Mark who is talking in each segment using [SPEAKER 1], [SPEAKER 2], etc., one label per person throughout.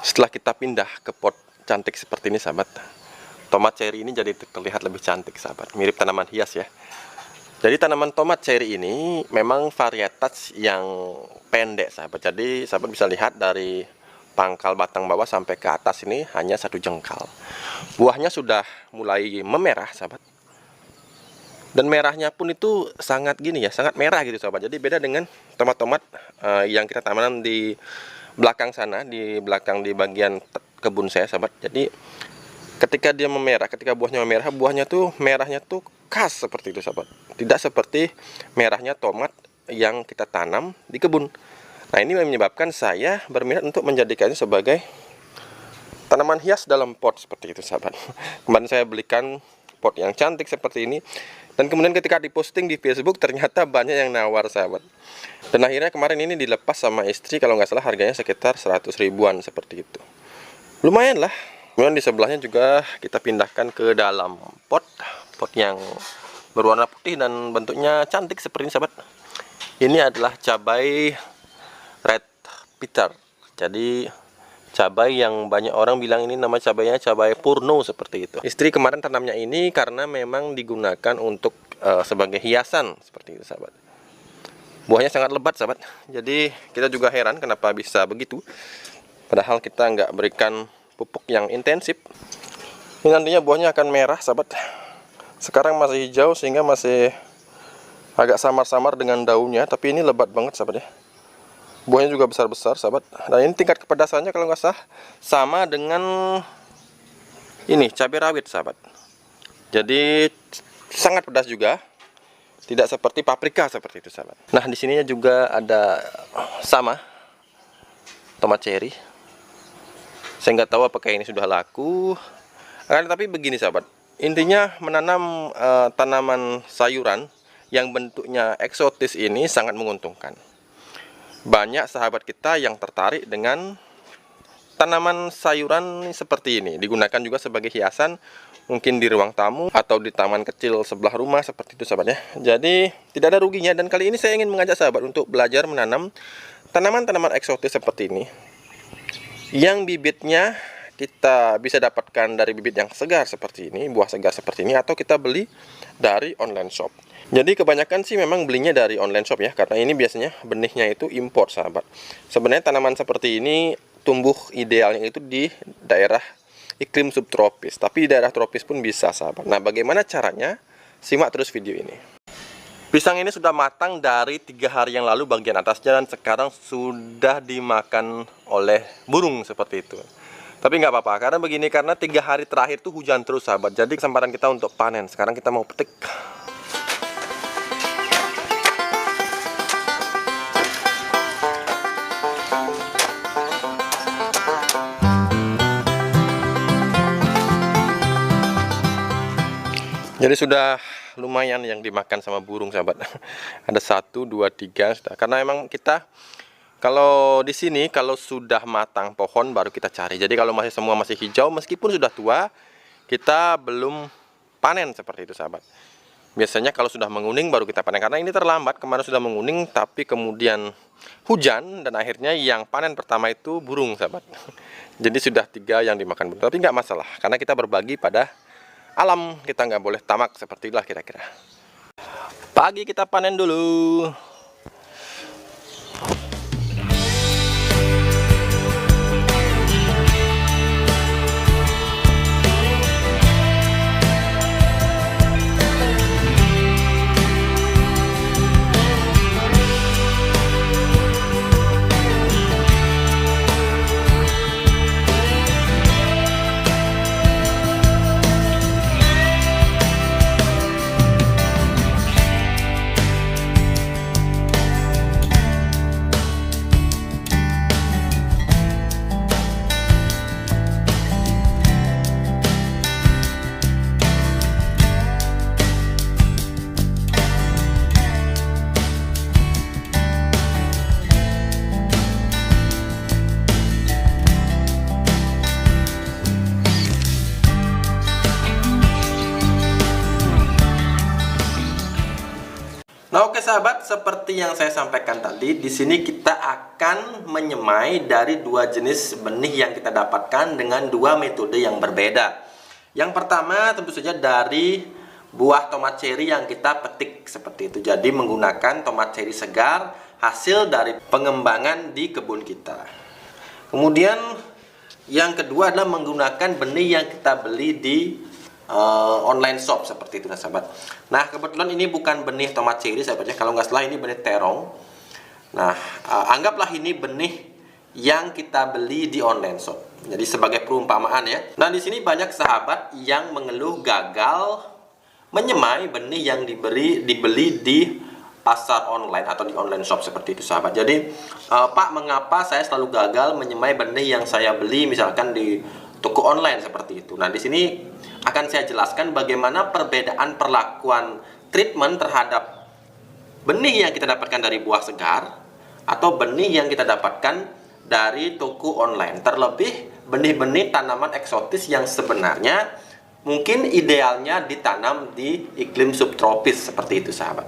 [SPEAKER 1] Setelah kita pindah ke pot cantik seperti ini sahabat, tomat cherry ini jadi terlihat lebih cantik sahabat, mirip tanaman hias ya. Jadi tanaman tomat cherry ini memang varietas yang pendek sahabat. Jadi sahabat bisa lihat dari pangkal batang bawah sampai ke atas ini hanya 1 jengkal. Buahnya sudah mulai memerah sahabat. Dan merahnya pun itu sangat gini ya, sangat merah gitu sahabat. Jadi beda dengan tomat-tomat yang kita tanam di belakang sana, di bagian kebun saya sahabat. Jadi ketika dia memerah, ketika buahnya memerah, buahnya tuh merahnya tuh khas seperti itu sahabat. Tidak seperti merahnya tomat yang kita tanam di kebun. Nah, ini menyebabkan saya berminat untuk menjadikannya sebagai tanaman hias dalam pot seperti itu sahabat. Kemarin saya belikan pot yang cantik seperti ini, dan kemudian ketika diposting di Facebook ternyata banyak yang nawar sahabat. Dan akhirnya kemarin ini dilepas sama istri, kalau nggak salah harganya sekitar 100 ribuan seperti itu. Lumayan lah. Kemudian di sebelahnya juga kita pindahkan ke dalam pot yang berwarna putih dan bentuknya cantik seperti ini sahabat. Ini adalah cabai red Peter. Jadi cabai yang banyak orang bilang ini nama cabainya cabai purno seperti itu. Istri kemarin tanamnya ini karena memang digunakan untuk sebagai hiasan seperti itu sahabat. Buahnya sangat lebat sahabat. Jadi kita juga heran kenapa bisa begitu. Padahal kita nggak berikan pupuk yang intensif. Ini nantinya buahnya akan merah sahabat. Sekarang masih hijau sehingga masih agak samar-samar dengan daunnya, tapi ini lebat banget sahabat ya. Buahnya juga besar-besar sahabat. Dan ini tingkat kepedasannya kalau nggak salah sama dengan ini cabai rawit sahabat. Jadi sangat pedas juga. Tidak seperti paprika seperti itu sahabat. Nah, di sininya juga ada sama tomat cherry. Saya nggak tahu apakah ini sudah laku. Tapi begini sahabat. Intinya menanam tanaman sayuran yang bentuknya eksotis ini sangat menguntungkan. Banyak sahabat kita yang tertarik dengan tanaman sayuran seperti ini. Digunakan juga sebagai hiasan, mungkin di ruang tamu atau di taman kecil sebelah rumah seperti itu sahabat ya. Jadi tidak ada ruginya, dan kali ini saya ingin mengajak sahabat untuk belajar menanam tanaman-tanaman eksotis seperti ini, yang bibitnya kita bisa dapatkan dari bibit yang segar seperti ini, buah segar seperti ini, atau kita beli dari online shop. Jadi kebanyakan sih memang belinya dari online shop ya, karena ini biasanya benihnya itu impor sahabat. Sebenarnya tanaman seperti ini tumbuh idealnya itu di daerah iklim subtropis, tapi di daerah tropis pun bisa sahabat. Nah, bagaimana caranya? Simak terus video ini. Pisang ini sudah matang dari 3 hari yang lalu bagian atasnya, dan sekarang sudah dimakan oleh burung seperti itu. Tapi nggak apa-apa, karena begini, karena 3 hari terakhir tuh hujan terus sahabat. Jadi kesempatan kita untuk panen. Sekarang kita mau petik. Jadi sudah lumayan yang dimakan sama burung sahabat. Ada 1, 2, 3 sudah. Karena memang kita kalau di sini kalau sudah matang pohon baru kita cari. Jadi kalau semua masih hijau meskipun sudah tua, kita belum panen seperti itu sahabat. Biasanya kalau sudah menguning baru kita panen, karena ini terlambat. Kemarin sudah menguning tapi kemudian hujan, dan akhirnya yang panen pertama itu burung sahabat. Jadi sudah 3 yang dimakan burung. Tapi nggak masalah, karena kita berbagi pada alam, kita nggak boleh tamak, seperti itulah kira-kira. Pagi kita panen dulu. sahabat, seperti yang saya sampaikan tadi, di sini kita akan menyemai dari dua jenis benih yang kita dapatkan dengan dua metode yang berbeda. Yang pertama tentu saja dari buah tomat cherry yang kita petik seperti itu. Jadi menggunakan tomat cherry segar hasil dari pengembangan di kebun kita. Kemudian yang kedua adalah menggunakan benih yang kita beli di online shop seperti itu, sahabat. Nah, kebetulan ini bukan benih tomat cherry, sahabatnya. Kalau nggak salah ini benih terong. Nah, anggaplah ini benih yang kita beli di online shop. Jadi sebagai perumpamaan ya. Nah, di sini banyak sahabat yang mengeluh gagal menyemai benih yang dibeli di pasar online atau di online shop seperti itu, sahabat. Jadi, Pak, mengapa saya selalu gagal menyemai benih yang saya beli misalkan di toko online seperti itu? Nah, di sini akan saya jelaskan bagaimana perbedaan perlakuan treatment terhadap benih yang kita dapatkan dari buah segar atau benih yang kita dapatkan dari toko online. Terlebih benih-benih tanaman eksotis yang sebenarnya mungkin idealnya ditanam di iklim subtropis seperti itu, sahabat.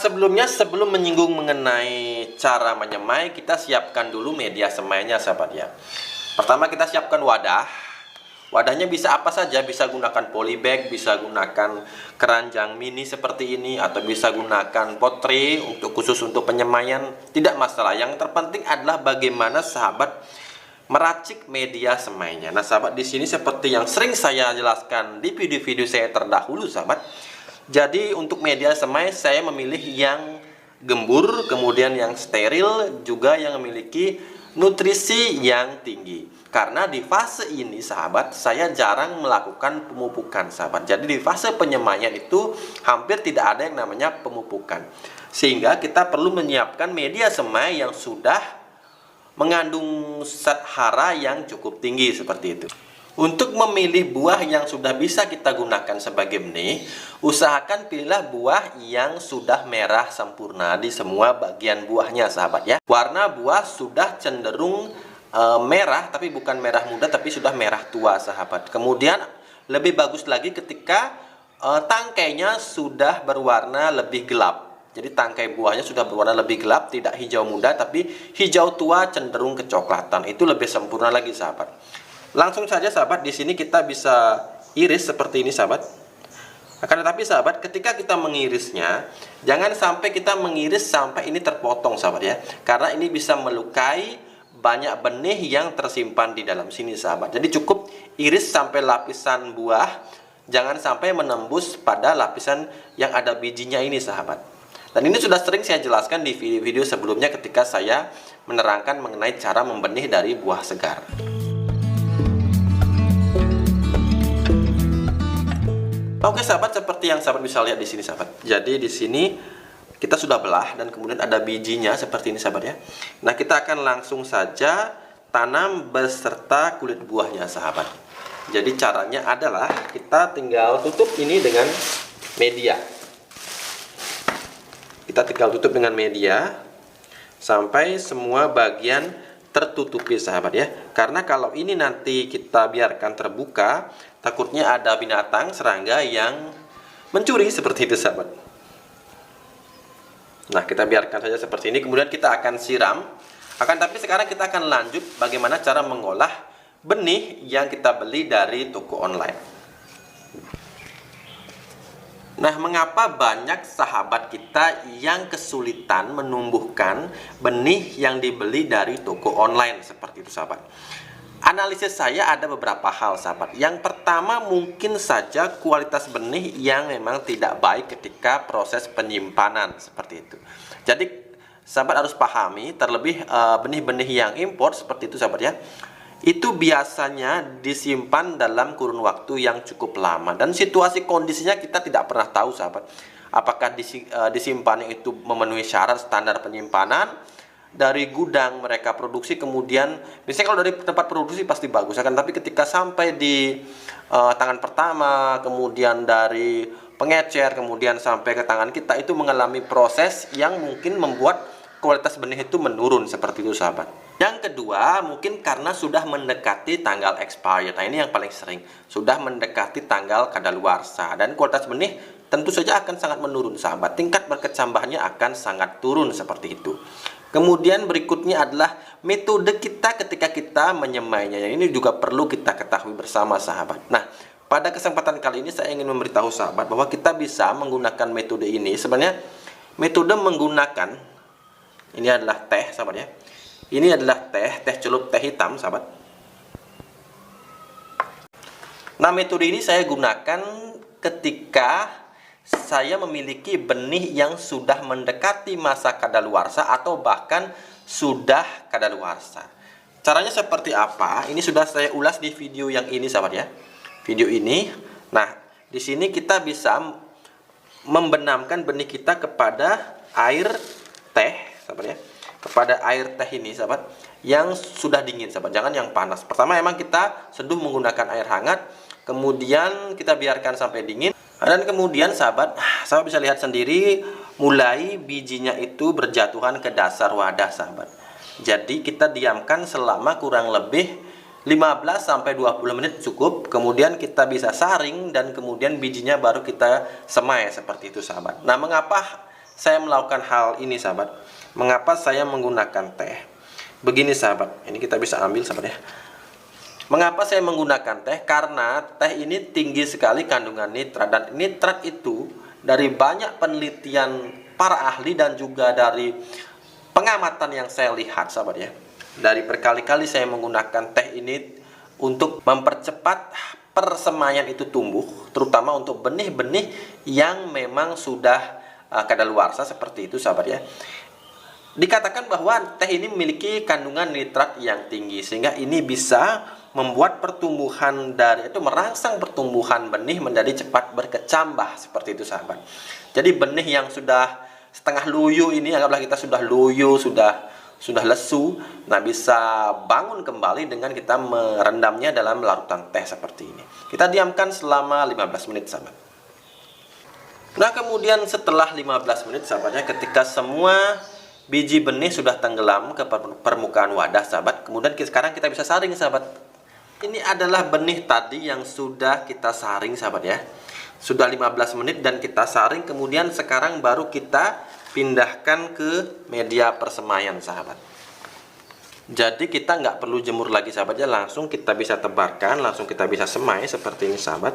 [SPEAKER 1] Sebelumnya, sebelum menyinggung mengenai cara menyemai, kita siapkan dulu media semainya, sahabat ya. Pertama, kita siapkan wadah. Wadahnya bisa apa saja, bisa gunakan polybag, bisa gunakan keranjang mini seperti ini, atau bisa gunakan pot tray untuk khusus untuk penyemaian, tidak masalah. Yang terpenting adalah bagaimana sahabat meracik media semainya. Nah, sahabat, di sini seperti yang sering saya jelaskan di video-video saya terdahulu, sahabat. Jadi untuk media semai saya memilih yang gembur, kemudian yang steril, juga yang memiliki nutrisi yang tinggi. Karena di fase ini, sahabat, saya jarang melakukan pemupukan, sahabat. Jadi di fase penyemaian itu hampir tidak ada yang namanya pemupukan. Sehingga kita perlu menyiapkan media semai yang sudah mengandung zat hara yang cukup tinggi seperti itu. Untuk memilih buah yang sudah bisa kita gunakan sebagai benih, usahakan pilihlah buah yang sudah merah sempurna di semua bagian buahnya, sahabat ya. Warna buah sudah cenderung merah, tapi bukan merah muda, tapi sudah merah tua, sahabat. Kemudian lebih bagus lagi ketika tangkainya sudah berwarna lebih gelap. Jadi tangkai buahnya sudah berwarna lebih gelap, tidak hijau muda, tapi hijau tua cenderung kecoklatan. Itu lebih sempurna lagi, sahabat. Langsung saja, sahabat, di sini kita bisa iris seperti ini, sahabat. Akan tetapi, sahabat, ketika kita mengirisnya, jangan sampai kita mengiris sampai ini terpotong, sahabat ya. Karena ini bisa melukai banyak benih yang tersimpan di dalam sini, sahabat. Jadi cukup iris sampai lapisan buah, jangan sampai menembus pada lapisan yang ada bijinya ini, sahabat. Dan ini sudah sering saya jelaskan di video-video sebelumnya ketika saya menerangkan mengenai cara membenih dari buah segar. Oke, sahabat, seperti yang sahabat bisa lihat di sini, sahabat. Jadi di sini kita sudah belah dan kemudian ada bijinya seperti ini, sahabat ya. Nah, kita akan langsung saja tanam beserta kulit buahnya, sahabat. Jadi caranya adalah kita tinggal tutup ini dengan media. Kita tinggal tutup dengan media sampai semua bagian tertutupi, sahabat ya. Karena kalau ini nanti kita biarkan terbuka, takutnya ada binatang serangga yang mencuri seperti itu, sahabat. Nah, kita biarkan saja seperti ini, kemudian kita akan siram. Tapi sekarang kita akan lanjut bagaimana cara mengolah benih yang kita beli dari toko online. Nah, mengapa banyak sahabat kita yang kesulitan menumbuhkan benih yang dibeli dari toko online seperti itu, sahabat? Analisis saya ada beberapa hal, sahabat. Yang pertama, mungkin saja kualitas benih yang memang tidak baik ketika proses penyimpanan seperti itu. Jadi, sahabat harus pahami, terlebih benih-benih yang impor seperti itu, sahabat ya, itu biasanya disimpan dalam kurun waktu yang cukup lama. Dan situasi kondisinya kita tidak pernah tahu, sahabat. Apakah disimpannya itu memenuhi syarat standar penyimpanan, dari gudang mereka produksi, kemudian biasanya kalau dari tempat produksi pasti bagus, kan? Tapi ketika sampai di tangan pertama, kemudian dari pengecer, kemudian sampai ke tangan kita, itu mengalami proses yang mungkin membuat kualitas benih itu menurun seperti itu, sahabat. Yang kedua, mungkin karena sudah mendekati tanggal expired. Nah, ini yang paling sering, sudah mendekati tanggal kadaluarsa dan kualitas benih tentu saja akan sangat menurun sahabat. Tingkat berkecambahannya akan sangat turun seperti itu. Kemudian berikutnya adalah metode kita ketika kita menyemainya. Yang ini juga perlu kita ketahui bersama sahabat. Nah, pada kesempatan kali ini saya ingin memberitahu sahabat bahwa kita bisa menggunakan metode ini. Sebenarnya metode menggunakan ini adalah teh sahabat ya. Ini adalah teh celup teh hitam sahabat. Nah, metode ini saya gunakan ketika saya memiliki benih yang sudah mendekati masa kadaluarsa atau bahkan sudah kadaluarsa. Caranya seperti apa? Ini sudah saya ulas di video yang ini sahabat ya. Video ini. Nah, di sini kita bisa membenamkan benih kita kepada air teh sahabat ya. Kepada air teh ini sahabat yang sudah dingin sahabat, jangan yang panas. Pertama memang kita seduh menggunakan air hangat, kemudian kita biarkan sampai dingin. Dan kemudian sahabat bisa lihat sendiri mulai bijinya itu berjatuhan ke dasar wadah sahabat. Jadi kita diamkan selama kurang lebih 15-20 menit cukup. Kemudian kita bisa saring dan kemudian bijinya baru kita semai seperti itu sahabat. Nah, mengapa saya melakukan hal ini sahabat? Mengapa saya menggunakan teh? Begini sahabat, ini kita bisa ambil sahabat ya. Mengapa saya menggunakan teh? Karena teh ini tinggi sekali kandungan nitrat, dan nitrat itu dari banyak penelitian para ahli dan juga dari pengamatan yang saya lihat sahabat ya. Dari berkali-kali saya menggunakan teh ini untuk mempercepat persemaian itu tumbuh, terutama untuk benih-benih yang memang sudah kadaluarsa seperti itu sahabat ya. Dikatakan bahwa teh ini memiliki kandungan nitrat yang tinggi sehingga ini bisa membuat pertumbuhan merangsang pertumbuhan benih menjadi cepat berkecambah seperti itu sahabat. Jadi benih yang sudah setengah loyo ini, anggaplah kita sudah loyo, sudah lesu, nah bisa bangun kembali dengan kita merendamnya dalam larutan teh seperti ini. Kita diamkan selama 15 menit sahabat. Nah, kemudian setelah 15 menit sahabatnya, ketika semua biji benih sudah tenggelam ke permukaan wadah sahabat, kemudian sekarang kita bisa saring sahabat. Ini adalah benih tadi yang sudah kita saring sahabat ya. Sudah 15 menit dan kita saring, kemudian sekarang baru kita pindahkan ke media persemaian sahabat. Jadi kita nggak perlu jemur lagi sahabat ya, langsung kita bisa tebarkan, langsung kita bisa semai seperti ini sahabat.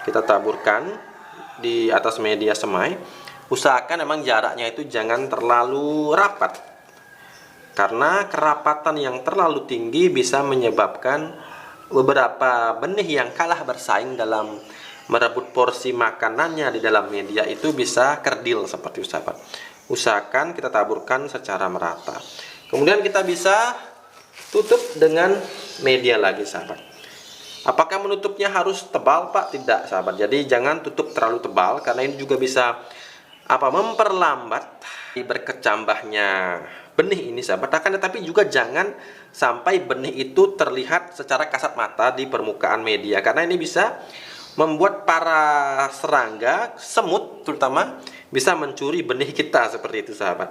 [SPEAKER 1] Kita taburkan di atas media semai. Usahakan memang jaraknya itu jangan terlalu rapat, karena kerapatan yang terlalu tinggi bisa menyebabkan beberapa benih yang kalah bersaing dalam merebut porsi makanannya di dalam media itu bisa kerdil seperti itu sahabat. Usahakan kita taburkan secara merata. Kemudian kita bisa tutup dengan media lagi sahabat. Apakah menutupnya harus tebal Pak? Tidak sahabat. Jadi jangan tutup terlalu tebal, karena ini juga bisa memperlambat berkecambahnya benih ini sahabat. Akan tetapi juga jangan sampai benih itu terlihat secara kasat mata di permukaan media, karena ini bisa membuat para serangga, semut terutama, bisa mencuri benih kita seperti itu sahabat.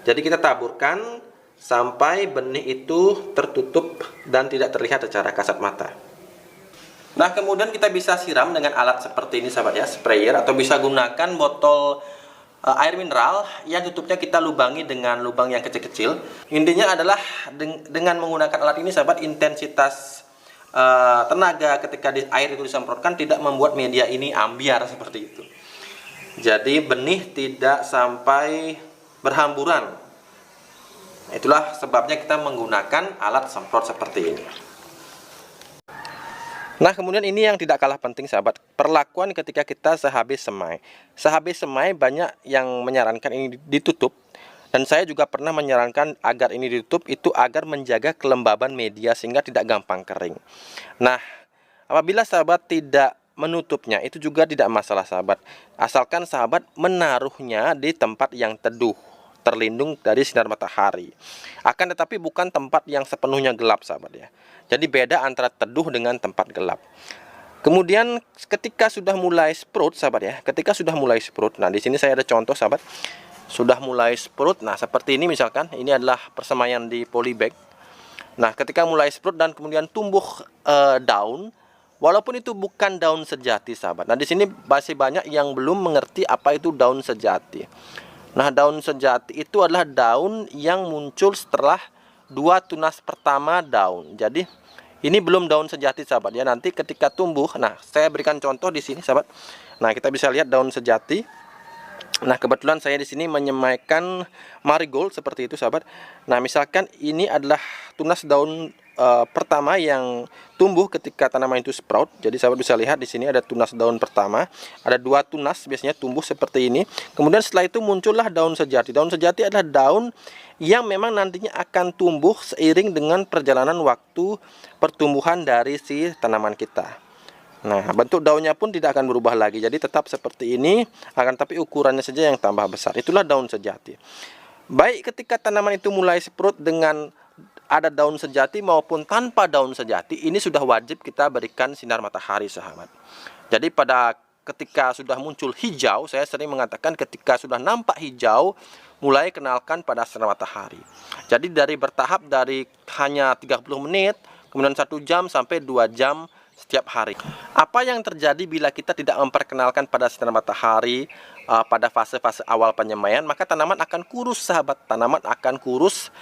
[SPEAKER 1] Jadi kita taburkan sampai benih itu tertutup dan tidak terlihat secara kasat mata. Nah, kemudian kita bisa siram dengan alat seperti ini sahabat ya, sprayer, atau bisa gunakan botol air mineral yang tutupnya kita lubangi dengan lubang yang kecil-kecil. Intinya adalah dengan menggunakan alat ini sahabat, intensitas tenaga ketika air itu disemprotkan tidak membuat media ini ambiar seperti itu. Jadi benih tidak sampai berhamburan. Itulah sebabnya kita menggunakan alat semprot seperti ini. Nah, kemudian ini yang tidak kalah penting sahabat, perlakuan ketika kita sehabis semai. Sehabis semai banyak yang menyarankan ini ditutup, dan saya juga pernah menyarankan agar ini ditutup itu agar menjaga kelembaban media sehingga tidak gampang kering. Nah, apabila sahabat tidak menutupnya itu juga tidak masalah sahabat, asalkan sahabat menaruhnya di tempat yang teduh, terlindung dari sinar matahari. Akan tetapi bukan tempat yang sepenuhnya gelap sahabat ya. Jadi beda antara teduh dengan tempat gelap. Kemudian ketika sudah mulai sprout sahabat ya, ketika sudah mulai sprout, nah di sini saya ada contoh sahabat, sudah mulai sprout. Nah seperti ini misalkan, ini adalah persemaian di polybag. Nah ketika mulai sprout dan kemudian tumbuh daun, walaupun itu bukan daun sejati sahabat. Nah di sini masih banyak yang belum mengerti apa itu daun sejati. Nah daun sejati itu adalah daun yang muncul setelah 2 tunas pertama daun. Jadi ini belum daun sejati sahabat ya. Nanti ketika tumbuh, nah saya berikan contoh di sini sahabat. Nah kita bisa lihat daun sejati. Nah kebetulan saya di sini menyemaikan marigold seperti itu sahabat. Nah misalkan ini adalah tunas daun pertama yang tumbuh ketika tanaman itu sprout. Jadi sahabat bisa lihat di sini ada tunas daun pertama, ada 2 tunas biasanya tumbuh seperti ini. Kemudian setelah itu muncullah daun sejati. Daun sejati adalah daun yang memang nantinya akan tumbuh seiring dengan perjalanan waktu pertumbuhan dari si tanaman kita. Nah, bentuk daunnya pun tidak akan berubah lagi. Jadi tetap seperti ini, akan tapi ukurannya saja yang tambah besar. Itulah daun sejati. Baik ketika tanaman itu mulai sprout dengan ada daun sejati maupun tanpa daun sejati, ini sudah wajib kita berikan sinar matahari sahabat. Jadi pada ketika sudah muncul hijau, saya sering mengatakan ketika sudah nampak hijau, mulai kenalkan pada sinar matahari. Jadi dari bertahap dari hanya 30 menit, kemudian 1 jam sampai 2 jam setiap hari. Apa yang terjadi bila kita tidak memperkenalkan pada sinar matahari pada fase-fase awal penyemaian, maka tanaman akan kurus sahabat. Tanaman akan kurus,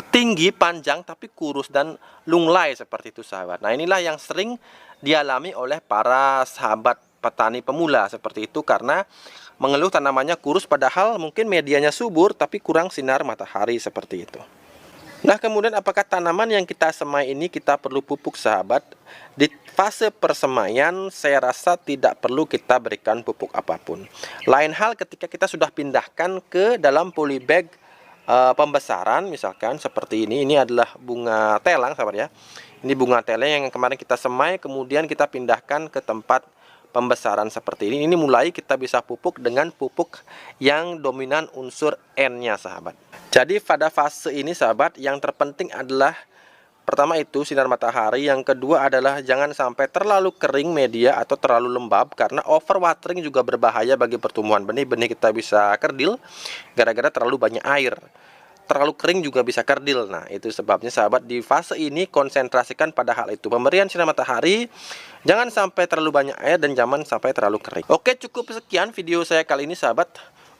[SPEAKER 1] tinggi, panjang, tapi kurus dan lunglai seperti itu sahabat. Nah inilah yang sering dialami oleh para sahabat petani pemula seperti itu, karena mengeluh tanamannya kurus padahal mungkin medianya subur tapi kurang sinar matahari seperti itu. Nah kemudian apakah tanaman yang kita semai ini kita perlu pupuk sahabat? Di fase persemaian saya rasa tidak perlu kita berikan pupuk apapun. Lain hal ketika kita sudah pindahkan ke dalam polybag pembesaran, misalkan seperti ini adalah bunga telang sahabat ya. Ini bunga telang yang kemarin kita semai, kemudian kita pindahkan ke tempat pembesaran seperti ini. Ini mulai kita bisa pupuk dengan pupuk yang dominan unsur N-nya sahabat. Jadi pada fase ini sahabat, yang terpenting adalah pertama itu sinar matahari, yang kedua adalah jangan sampai terlalu kering media atau terlalu lembab, karena overwatering juga berbahaya bagi pertumbuhan benih. Benih kita bisa kerdil gara-gara terlalu banyak air. Terlalu kering juga bisa kerdil. Nah itu sebabnya sahabat di fase ini konsentrasikan pada hal itu. Pemberian sinar matahari, jangan sampai terlalu banyak air dan jangan sampai terlalu kering. Oke, cukup sekian video saya kali ini sahabat.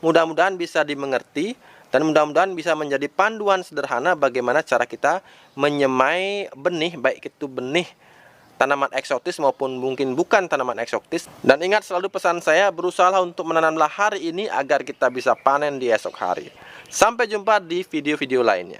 [SPEAKER 1] Mudah-mudahan bisa dimengerti dan mudah-mudahan bisa menjadi panduan sederhana bagaimana cara kita menyemai benih, baik itu benih tanaman eksotis maupun mungkin bukan tanaman eksotis. Dan ingat selalu pesan saya, berusaha untuk menanamlah hari ini agar kita bisa panen di esok hari. Sampai jumpa di video-video lainnya.